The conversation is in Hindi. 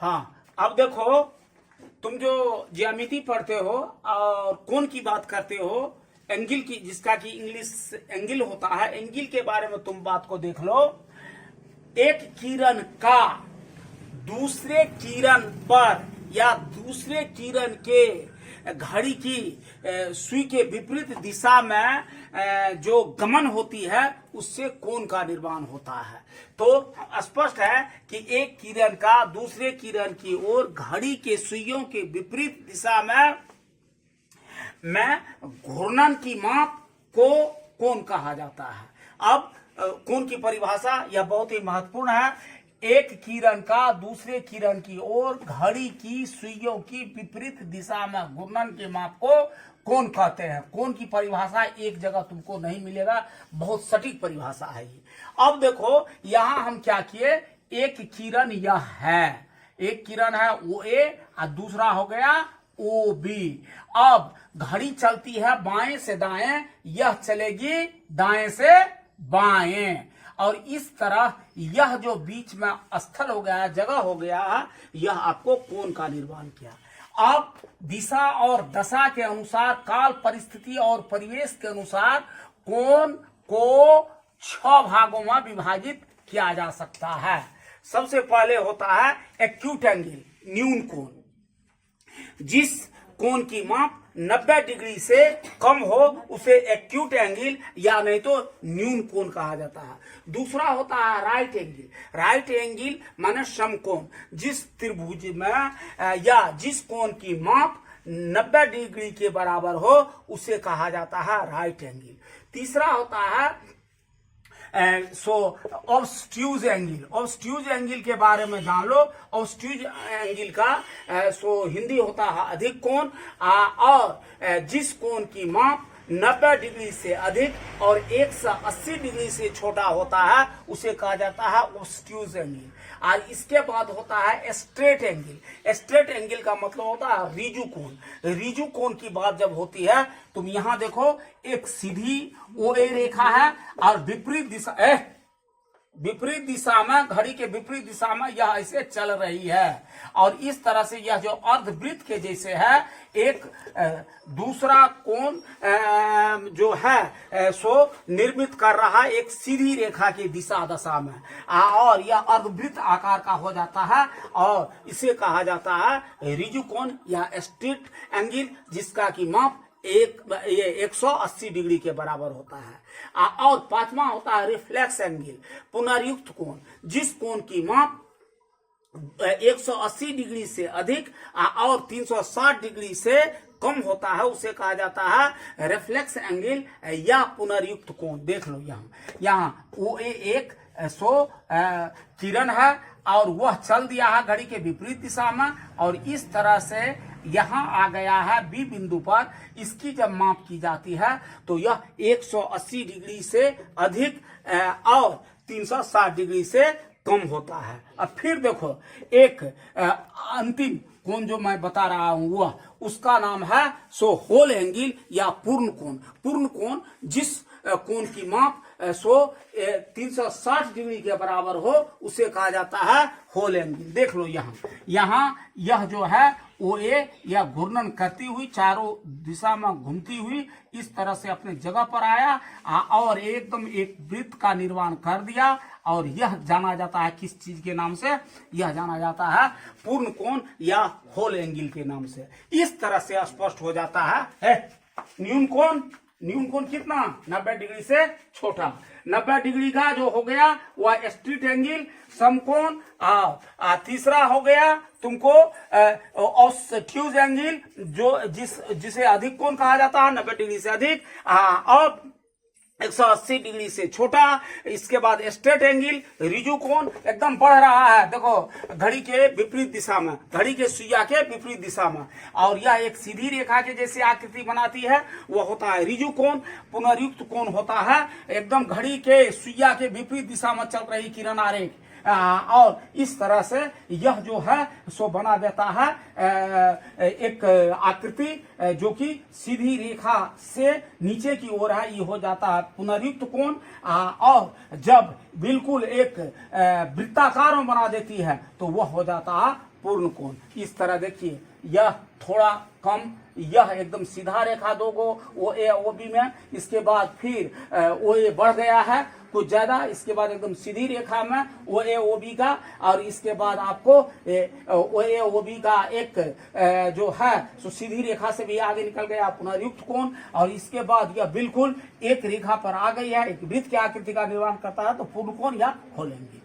हाँ, अब देखो, तुम जो ज्यामिति पढ़ते हो और कोण की बात करते हो, एंगल की, जिसका कि इंग्लिश एंगल होता है, एंगल के बारे में तुम बात को देख लो। एक किरण का दूसरे किरण पर या दूसरे किरण के घड़ी की सुई के विपरीत दिशा में जो गमन होती है, उससे कोण का निर्माण होता है। तो स्पष्ट है कि एक किरण का दूसरे किरण की ओर घड़ी के सुइयों के विपरीत दिशा में घूर्णन की माप को कोण कहा जाता है। अब कोण की परिभाषा यह बहुत ही महत्वपूर्ण है। एक किरण का दूसरे किरण की ओर घड़ी की सुइयों की विपरीत दिशा में घूर्णन के माप को कोण कहते हैं। कोण की परिभाषा एक जगह तुमको नहीं मिलेगा, बहुत सटीक परिभाषा है ये। अब देखो, यहां हम क्या किए, एक किरण यह है, एक किरण है ओ ए और दूसरा हो गया ओ बी। अब घड़ी चलती है बाएं से दाएं, यह चलेगी दाएं से बाएं, और इस तरह यह जो बीच में स्थल हो गया, जगह हो गया, यह आपको कोण का निर्माण किया। अब दिशा और दशा के अनुसार, काल परिस्थिति और परिवेश के अनुसार कोण को 6 भागों में विभाजित किया जा सकता है। सबसे पहले होता है एक्यूट एंगल, न्यून कोण। जिस कोण की माप 90 डिग्री से कम हो उसे एक्यूट एंगल या नहीं तो न्यून कोण कहा जाता है। दूसरा होता है राइट एंगल। राइट एंगल माने समकोण। जिस त्रिभुज में या जिस कोण की माप 90 डिग्री के बराबर हो उसे कहा जाता है राइट एंगल। तीसरा होता है ऑब्स्ट्यूज एंगल। ऑब्स्ट्यूज एंगल के बारे में जान लो। ऑब्स्ट्यूज एंगल का हिंदी होता है अधिक कोण, और जिस कोण की माप 90 डिग्री से अधिक और 180 डिग्री से छोटा होता है उसे कहा जाता है ऑब्स्ट्यूज एंगल। और इसके बाद होता है स्ट्रेट एंगल। स्ट्रेट एंगल का मतलब होता है रिजु कोण। रिजु कोण की बात जब होती है, तुम यहां देखो, एक सीधी ओए रेखा है और विपरीत दिशा में, घड़ी के विपरीत दिशा में यह ऐसे चल रही है, और इस तरह से यह जो अर्धवृत्त के जैसे है, एक दूसरा कोण जो है सो निर्मित कर रहा है एक सीधी रेखा की दिशा दशा में, और यह अर्धवृत्त आकार का हो जाता है, और इसे कहा जाता है रिजु कोण या स्ट्रेट एंगल, जिसका की माप 180 डिग्री के बराबर होता है। और पांचवा होता है रिफ्लेक्स एंगल, पुनर्युक्त कोण। जिस कोण की माप 180 डिग्री से अधिक और 360 डिग्री से कम होता है उसे कहा जाता है रिफ्लेक्स एंगल या पुनर्युक्त कोण। देख लो, यहाँ ओ ए एक किरण है और वह चल दिया है घड़ी के विपरीत दिशा में, और इस तरह से यहाँ आ गया है बी बिंदु पर। इसकी जब माप की जाती है तो यह 180 डिग्री से अधिक और 360 डिग्री से कम होता है। अब फिर देखो, एक अंतिम कोण जो मैं बता रहा हूं वह, उसका नाम है होल एंगल या पूर्ण कोण। पूर्ण कोण जिस कोण की माप 360 डिग्री के बराबर हो उसे कहा जाता है होल एंगल। देख लो, यहाँ यह जो है ओ ए या घूर्णन करती हुई चारों दिशा में घूमती हुई इस तरह से अपने जगह पर आया और एकदम एक वृत्त का निर्माण कर दिया, और यह जाना जाता है किस चीज के नाम से? यह जाना जाता है पूर्ण कोण या होल एंगल के नाम से। इस तरह से स्पष्ट हो जाता है न्यून कोण। न्यून कोण कितना? 90 डिग्री से छोटा। 90 डिग्री का जो हो गया वह स्ट्रेट एंगल, समकोण। तीसरा हो गया तुमको ऑब्स्ट्यूज एंगल, जो जिसे अधिक कोण कहा जाता है, 90 डिग्री से अधिक और 180 डिग्री से छोटा। इसके बाद स्ट्रेट एंगल, रिजु कोण एकदम बढ़ रहा है, देखो घड़ी के विपरीत दिशा में, घड़ी के सुइया के विपरीत दिशा में, और यह एक सीधी रेखा के जैसे आकृति बनाती है, वह होता है रिजु कोण। पुनर्युक्त कोण होता है एकदम घड़ी के सुइया के विपरीत दिशा में चल रही किरण आरेख, और इस तरह से यह जो है सो बना देता है एक आकृति जो कि सीधी रेखा से नीचे की ओर है, ये हो जाता है पुनर्युक्त कोण। और जब बिल्कुल एक वृत्ताकार में बना देती है तो वह हो जाता है पूर्ण कोण। इस तरह देखिए, यह थोड़ा कम, यह एकदम सीधा रेखा दो गो ओ ए ओ बी में, इसके बाद फिर ओ ए बढ़ गया है कुछ ज्यादा, इसके बाद एकदम सीधी रेखा में ओ ए ओ बी का, और इसके बाद आपको ओ ए ओ बी का एक जो है सो सीधी रेखा से भी आगे निकल गया पुनर्युक्त कोण, और इसके बाद यह बिल्कुल एक रेखा पर आ गई है, एक वृत्त की आकृति का निर्माण करता है, तो पूर्ण कोण या खोलेंगे।